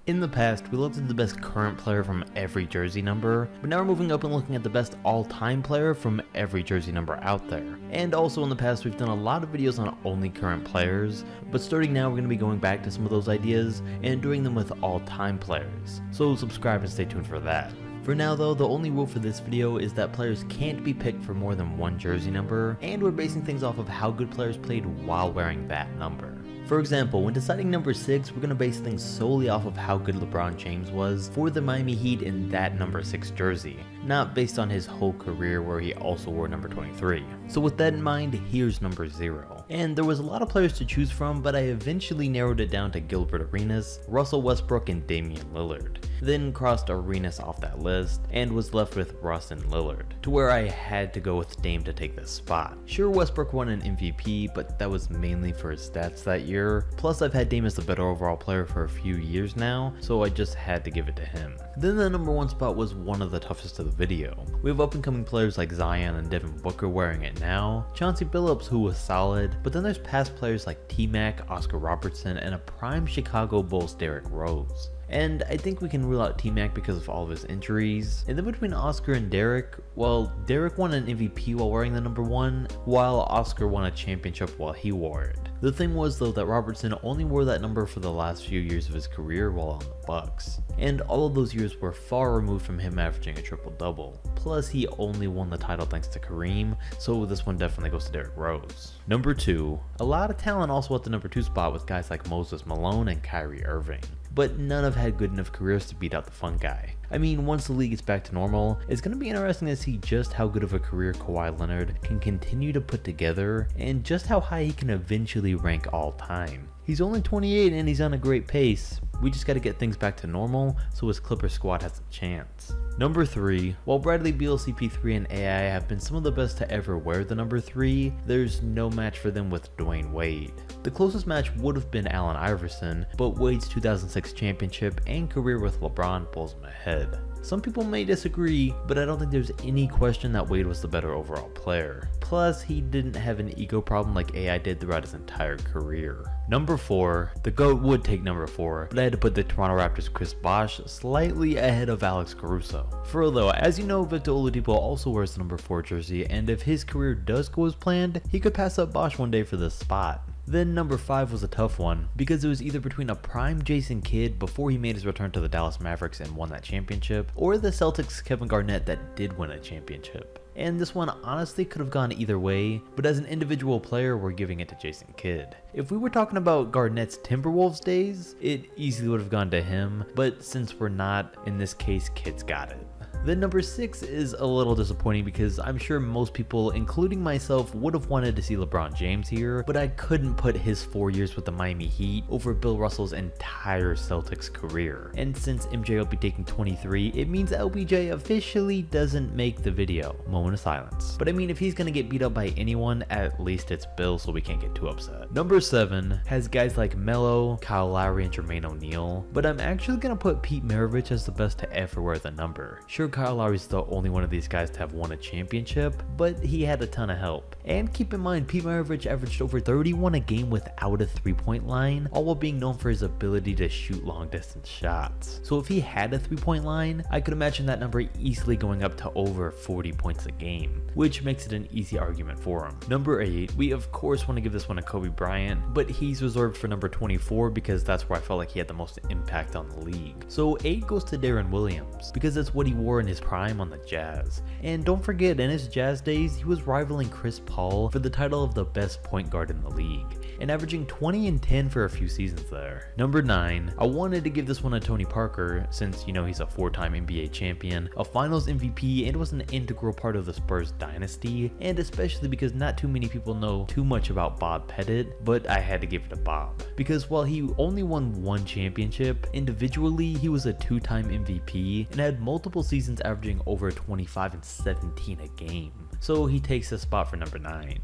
In the past, we looked at the best current player from every jersey number, but now we're moving up and looking at the best all-time player from every jersey number out there. And also in the past, we've done a lot of videos on only current players, but starting now we're going to be going back to some of those ideas and doing them with all-time players. So subscribe and stay tuned for that. For now though, the only rule for this video is that players can't be picked for more than one jersey number, and we're basing things off of how good players played while wearing that number. For example, when deciding number 6, we're going to base things solely off of how good LeBron James was for the Miami Heat in that number 6 jersey, not based on his whole career where he also wore number 23. So with that in mind, here's number 0. And there was a lot of players to choose from, but I eventually narrowed it down to Gilbert Arenas, Russell Westbrook, and Damian Lillard. Then crossed Arenas off that list, and was left with Russ and Lillard, to where I had to go with Dame to take this spot. Sure, Westbrook won an MVP, but that was mainly for his stats that year, plus I've had Dame as the better overall player for a few years now, so I just had to give it to him. Then the number 1 spot was one of the toughest of the video. We have up and coming players like Zion and Devin Booker wearing it now, Chauncey Billups who was solid, but then there's past players like T-Mac, Oscar Robertson, and a prime Chicago Bulls Derrick Rose. And I think we can rule out T-Mac because of all of his injuries. And then between Oscar and Derrick, well, Derrick won an MVP while wearing the number 1, while Oscar won a championship while he wore it. The thing was though that Robertson only wore that number for the last few years of his career while on the Bucks, and all of those years were far removed from him averaging a triple-double. Plus he only won the title thanks to Kareem, so this one definitely goes to Derrick Rose. Number 2, a lot of talent also at the number 2 spot with guys like Moses Malone and Kyrie Irving, but none have had good enough careers to beat out the fun guy. I mean, once the league gets back to normal, it's going to be interesting to see just how good of a career Kawhi Leonard can continue to put together, and just how high he can eventually rank all time. He's only 28 and he's on a great pace. We just got to get things back to normal so his Clippers squad has a chance. Number 3, while Bradley Beal, CP3, and AI have been some of the best to ever wear the number 3, there's no match for them with Dwayne Wade. The closest match would have been Allen Iverson, but Wade's 2006 championship and career with LeBron pulls him ahead. Some people may disagree, but I don't think there's any question that Wade was the better overall player. Plus, he didn't have an ego problem like AI did throughout his entire career. Number 4, the GOAT would take number 4, but I had to put the Toronto Raptors' Chris Bosh slightly ahead of Alex Caruso. For though, as you know, Victor Oladipo also wears the number 4 jersey, and if his career does go as planned, he could pass up Bosh one day for this spot. Then number 5 was a tough one, because it was either between a prime Jason Kidd before he made his return to the Dallas Mavericks and won that championship, or the Celtics' Kevin Garnett that did win a championship. And this one honestly could have gone either way, but as an individual player, we're giving it to Jason Kidd. If we were talking about Garnett's Timberwolves days, it easily would have gone to him, but since we're not, in this case, Kidd's got it. Then number 6 is a little disappointing because I'm sure most people, including myself, would have wanted to see LeBron James here, but I couldn't put his 4 years with the Miami Heat over Bill Russell's entire Celtics career. And since MJ will be taking 23, it means LBJ officially doesn't make the video. Moment of silence. But I mean, if he's gonna get beat up by anyone, at least it's Bill, so we can't get too upset. Number 7 has guys like Melo, Kyle Lowry, and Jermaine O'Neal, but I'm actually gonna put Pete Maravich as the best to ever wear the number. Sure, Kyle Lowry's the only one of these guys to have won a championship, but he had a ton of help. And keep in mind, Pete Maravich averaged over 31 a game without a 3-point line, all while being known for his ability to shoot long distance shots. So if he had a 3-point line, I could imagine that number easily going up to over 40 points a game, which makes it an easy argument for him. Number 8, we of course want to give this one to Kobe Bryant, but he's reserved for number 24 because that's where I felt like he had the most impact on the league. So 8 goes to Deron Williams, because that's what he wore in his prime on the Jazz. And don't forget, in his Jazz days, he was rivaling Chris Paul for the title of the best point guard in the league, and averaging 20 and 10 for a few seasons there. Number 9, I wanted to give this one to Tony Parker, since you know he's a 4-time NBA champion, a finals MVP, and was an integral part of the Spurs dynasty, and especially because not too many people know too much about Bob Pettit, but I had to give it to Bob. Because while he only won 1 championship, individually he was a 2-time MVP, and had multiple seasons averaging over 25 and 17 a game. So he takes a spot for number 9.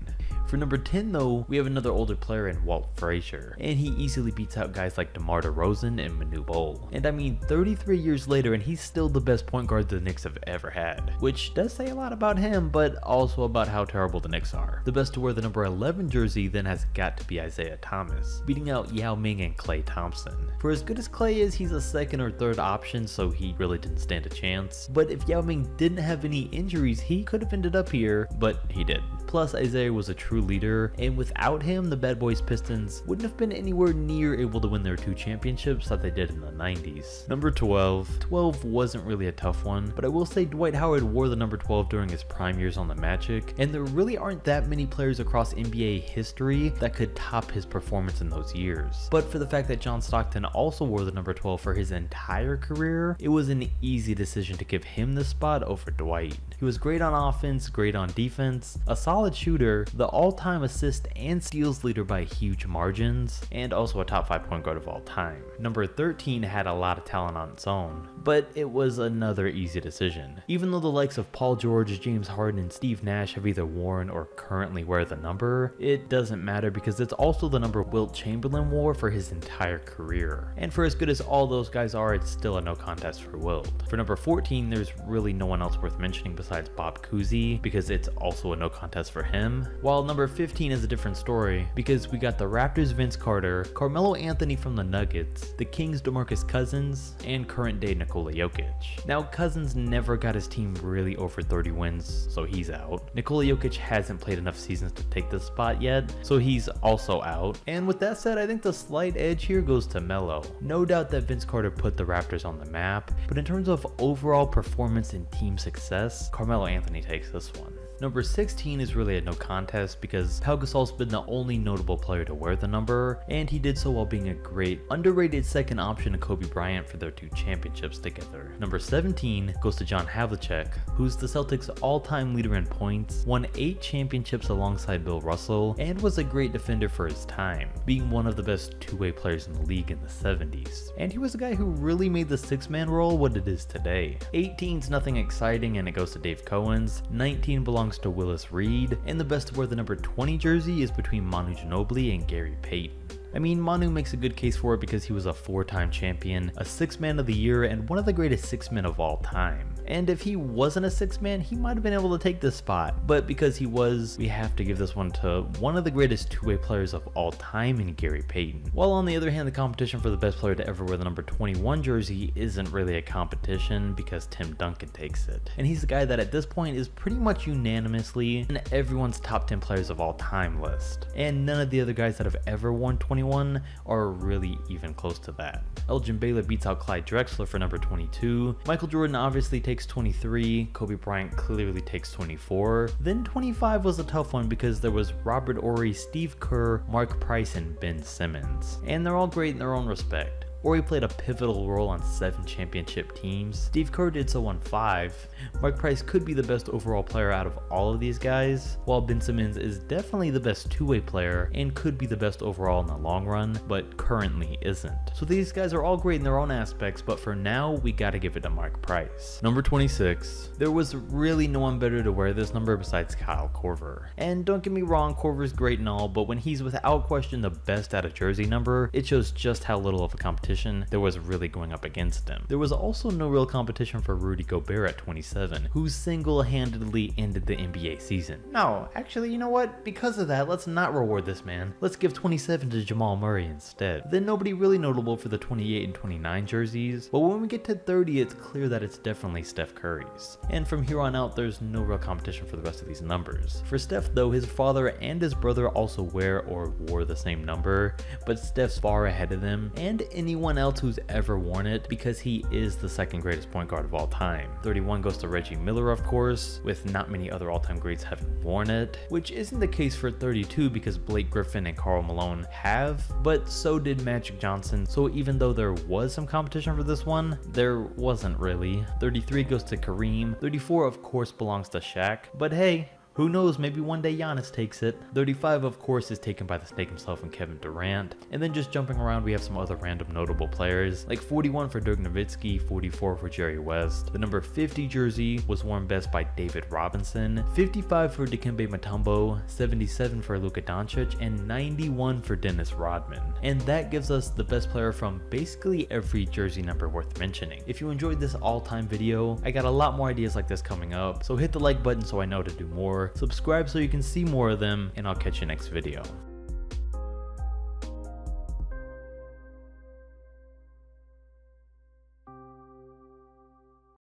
For number 10 though, we have another older player in Walt Frazier, and he easily beats out guys like DeMar DeRozan and Manu Ginobili. And I mean 33 years later and he's still the best point guard the Knicks have ever had, which does say a lot about him, but also about how terrible the Knicks are. The best to wear the number 11 jersey then has got to be Isaiah Thomas, beating out Yao Ming and Klay Thompson. For as good as Klay is, he's a second or third option, so he really didn't stand a chance. But if Yao Ming didn't have any injuries, he could have ended up here, but he did. Plus, Isaiah was a true leader, and without him, the Bad Boys Pistons wouldn't have been anywhere near able to win their 2 championships that they did in the 90s. Number 12. 12 wasn't really a tough one, but I will say Dwight Howard wore the number 12 during his prime years on the Magic, and there really aren't that many players across NBA history that could top his performance in those years. But for the fact that John Stockton also wore the number 12 for his entire career, it was an easy decision to give him the spot over Dwight. He was great on offense, great on defense, a solid shooter, the all-time assist and steals leader by huge margins, and also a top 5 point guard of all time. Number 13 had a lot of talent on its own, but it was another easy decision. Even though the likes of Paul George, James Harden, and Steve Nash have either worn or currently wear the number, it doesn't matter because it's also the number Wilt Chamberlain wore for his entire career. And for as good as all those guys are, it's still a no contest for Wilt. For number 14, there's really no one else worth mentioning besides Bob Cousy, because it's also a no contest for him. While number 15 is a different story, because we got the Raptors' Vince Carter, Carmelo Anthony from the Nuggets, the Kings' DeMarcus Cousins, and current day Nikola Jokic. Now Cousins never got his team really over 30 wins, so he's out. Nikola Jokic hasn't played enough seasons to take this spot yet, so he's also out. And with that said, I think the slight edge here goes to Melo. No doubt that Vince Carter put the Raptors on the map, but in terms of overall performance and team success, Carmelo Anthony takes this one. Number 16 is really a no contest because Pau Gasol's been the only notable player to wear the number, and he did so while being a great, underrated second option to Kobe Bryant for their 2 championships together. Number 17 goes to John Havlicek, who's the Celtics' all-time leader in points, won 8 championships alongside Bill Russell, and was a great defender for his time, being one of the best two-way players in the league in the 70s. And he was a guy who really made the 6-man role what it is today. 18's nothing exciting and it goes to Dave Cowens, 19 belongs to Willis Reed, and the best to wear the number 20 jersey is between Manu Ginobili and Gary Payton. I mean, Manu makes a good case for it because he was a 4-time champion, a 6-man of the year, and one of the greatest 6-men of all time. And if he wasn't a 6-man, he might have been able to take this spot. But because he was, we have to give this one to one of the greatest 2-way players of all time in Gary Payton. While on the other hand, the competition for the best player to ever wear the number 21 jersey isn't really a competition because Tim Duncan takes it. And he's the guy that at this point is pretty much unanimously in everyone's top 10 players of all time list. And none of the other guys that have ever worn 21 are really even close to that. Elgin Baylor beats out Clyde Drexler for number 22. Michael Jordan obviously takes 23. Kobe Bryant clearly takes 24. Then 25 was a tough one because there was Robert Horry, Steve Kerr, Mark Price, and Ben Simmons. And they're all great in their own respect. Horry played a pivotal role on 7 championship teams. Steve Kerr did so on 5. Mark Price could be the best overall player out of all of these guys, while Ben Simmons is definitely the best 2-way player and could be the best overall in the long run, but currently isn't. So these guys are all great in their own aspects, but for now, we gotta give it to Mark Price. Number 26. There was really no one better to wear this number besides Kyle Korver. And don't get me wrong, Korver's great and all, but when he's without question the best at a jersey number, it shows just how little of a competition there was really going up against him. There was also no real competition for Rudy Gobert at 27, who single-handedly ended the NBA season. No, actually, you know what? Because of that, let's not reward this man. Let's give 27 to Jamal Murray instead. Then nobody really notable for the 28 and 29 jerseys, but when we get to 30, it's clear that it's definitely Steph Curry's. And from here on out, there's no real competition for the rest of these numbers. For Steph though, his father and his brother also wear or wore the same number, but Steph's far ahead of them, and anyone else who's ever worn it because he is the 2nd greatest point guard of all time. 31 goes to Reggie Miller, of course, with not many other all-time greats having worn it, which isn't the case for 32 because Blake Griffin and Karl Malone have, but so did Magic Johnson, so even though there was some competition for this one, there wasn't really. 33 goes to Kareem. 34 of course belongs to Shaq, but hey, Who knows, maybe one day Giannis takes it. 35 of course is taken by the Snake himself and Kevin Durant. And then just jumping around, we have some other random notable players, like 41 for Dirk Nowitzki, 44 for Jerry West. The number 50 jersey was worn best by David Robinson, 55 for Dikembe Mutombo, 77 for Luka Doncic, and 91 for Dennis Rodman. And that gives us the best player from basically every jersey number worth mentioning. If you enjoyed this all-time video, I got a lot more ideas like this coming up, so hit the like button so I know to do more, subscribe so you can see more of them, and I'll catch you next video.